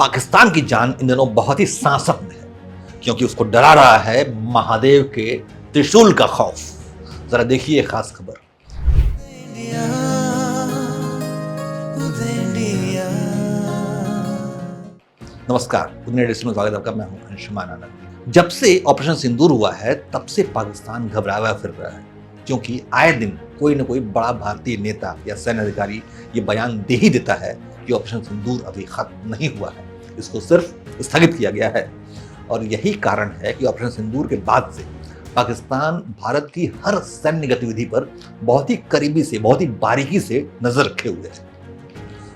पाकिस्तान की जान इन दिनों बहुत ही सांसत में है, क्योंकि उसको डरा रहा है महादेव के त्रिशूल का खौफ। जरा देखिए खास खबर। नमस्कार, उदय एडिशन में स्वागत है आपका। मैं हूं अंशुमान आनंद। जब से ऑपरेशन सिंदूर हुआ है तब से पाकिस्तान घबराया फिर रहा है, क्योंकि आए दिन कोई न कोई बड़ा भारतीय नेता या सैन्य अधिकारी ये बयान दे ही देता है कि ऑपरेशन सिंदूर अभी खत्म नहीं हुआ है, इसको सिर्फ स्थगित किया गया है। और यही कारण है कि ऑपरेशन सिंदूर के बाद से पाकिस्तान भारत की हर सैन्य गतिविधि पर बहुत ही करीबी से, बहुत ही बारीकी से नजर रखे हुए है।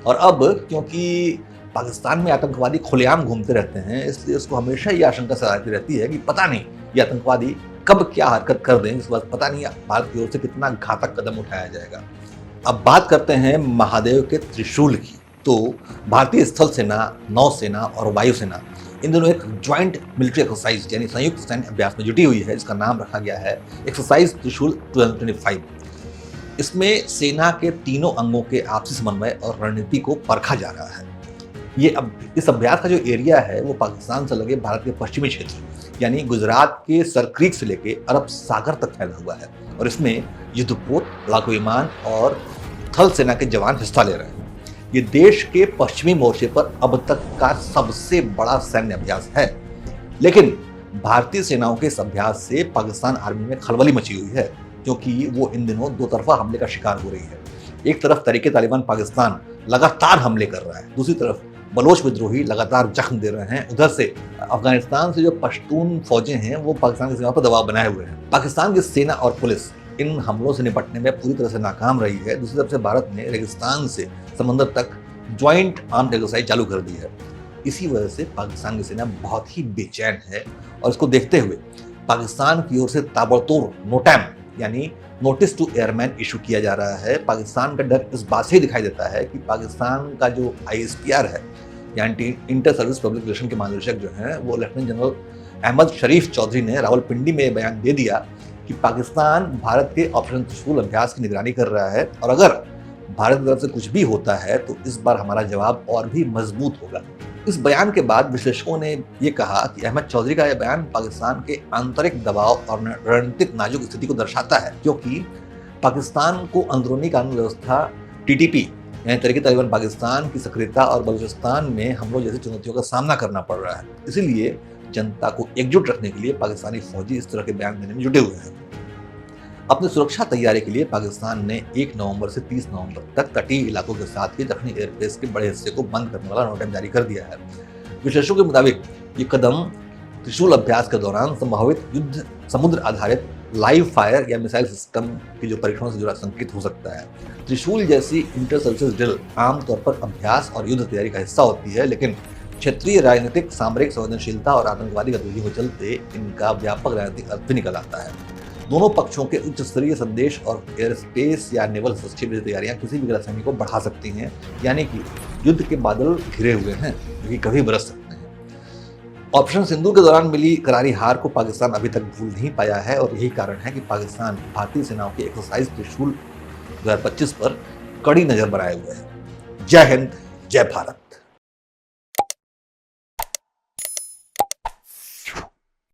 और अब क्योंकि पाकिस्तान में आतंकवादी खुलेआम घूमते रहते हैं, इसलिए उसको हमेशा ये आशंका सताती रहती है कि पता नहीं ये आतंकवादी कब क्या हरकत कर दें, इस बात पता नहीं भारत की ओर से कितना घातक कदम उठाया जाएगा। अब बात करते हैं महादेव के त्रिशूल की। तो भारतीय स्थल सेना, नौसेना और वायुसेना इन दोनों एक ज्वाइंट मिलिट्री एक्सरसाइज यानी संयुक्त सैन्य अभ्यास में जुटी हुई है, जिसका नाम रखा गया है एक्सरसाइज त्रिशूल 2025। इसमें सेना के तीनों अंगों के आपसी समन्वय और रणनीति को परखा जा रहा है। इस अभ्यास का जो एरिया है वो पाकिस्तान से लगे भारत के पश्चिमी क्षेत्र यानी गुजरात के सरक्रीक से लेके अरब सागर तक फैला हुआ है। और इसमें युद्धपोत, लड़ाकू विमान और थल सेना के जवान हिस्सा ले रहे हैं। ये देश के पश्चिमी मोर्चे पर अब तक का सबसे बड़ा सैन्य अभ्यास है। लेकिन भारतीय सेनाओं के इस अभ्यास से पाकिस्तान आर्मी में खलबली मची हुई है, क्योंकि वो इन दिनों दो तरफा हमले का शिकार हो रही है। एक तरफ तहरीक तालिबान पाकिस्तान लगातार हमले कर रहा है, दूसरी तरफ बलोच विद्रोही लगातार जख्म दे रहे हैं। उधर से अफगानिस्तान से जो पश्तून फौजें हैं वो पाकिस्तान की सीमा पर दबाव बनाए हुए हैं। पाकिस्तान की सेना और पुलिस इन हमलों से निपटने में पूरी तरह से नाकाम रही है। दूसरी तरफ से भारत ने रेगिस्तान से समंदर तक ज्वाइंट आर्म्ड एक्सरसाइज चालू कर दी है। इसी वजह से पाकिस्तान की सेना बहुत ही बेचैन है और इसको देखते हुए पाकिस्तान की ओर से ताबड़तोड़ नोटैम यानी नोटिस टू एयरमैन इशू किया जा रहा है। पाकिस्तान का डर इस बात से ही दिखाई देता है कि पाकिस्तान का जो ISPR है यानी इंटर सर्विस पब्लिक रिलेशन के महानिदेशक जो हैं वो लेफ्टिनेंट जनरल अहमद शरीफ चौधरी ने रावलपिंडी में बयान दे दिया कि पाकिस्तान भारत के ऑपरेशन त्रिशूल अभ्यास की निगरानी कर रहा है और अगर भारत की तरफ से कुछ भी होता है तो इस बार हमारा जवाब और भी मजबूत होगा। इस बयान के बाद विश्लेषकों ने ये कहा कि अहमद चौधरी का यह बयान पाकिस्तान के आंतरिक दबाव और रणनीतिक नाजुक स्थिति को दर्शाता है, क्योंकि पाकिस्तान को अंदरूनी कानून व्यवस्था TTP यानी तहरीक तालिबान पाकिस्तान की सक्रियता और बलूचिस्तान में हमलों जैसी चुनौतियों का सामना करना पड़ रहा है। इसीलिए जनता को एकजुट रखने के लिए पाकिस्तानी फौजी इस तरह के बयान देने में जुटे हुए हैं। अपनी सुरक्षा तैयारी के लिए पाकिस्तान ने 1 नवंबर से 30 नवंबर तक तटीय इलाकों के साथ ही दक्षिणी एयरबेस के बड़े हिस्से को बंद करने वाला नोटिस जारी कर दिया है। विशेषज्ञों के मुताबिक ये कदम त्रिशूल अभ्यास के दौरान संभावित युद्ध समुद्र आधारित लाइव फायर या मिसाइल सिस्टम की जो परीक्षणों से जुड़ा संकेत हो सकता है। त्रिशूल जैसी इंटर सर्विसेज ड्रिल आमतौर पर अभ्यास और युद्ध तैयारी का हिस्सा होती है, लेकिन क्षेत्रीय राजनीतिक, सामरिक संवेदनशीलता और आतंकवादी गतिविधियों के चलते इनका व्यापक राजनीतिक अर्थ भी निकल आता है। दोनों पक्षों के उच्च स्तरीय संदेश और एयर स्पेस या नेवल हस्तक्षेप जैसी तैयारियां किसी भी गलतफहमी को बढ़ा सकती हैं, यानी कि युद्ध के बादल घिरे हुए हैं जो कि कभी बरस सकते हैं। ऑपरेशन सिंदूर के दौरान मिली करारी हार को पाकिस्तान अभी तक भूल नहीं पाया है और यही कारण है कि पाकिस्तान भारतीय सेनाओं के एक्सरसाइज त्रिशूल 2025 पर कड़ी नजर बनाए हुए है। जय हिंद, जय भारत।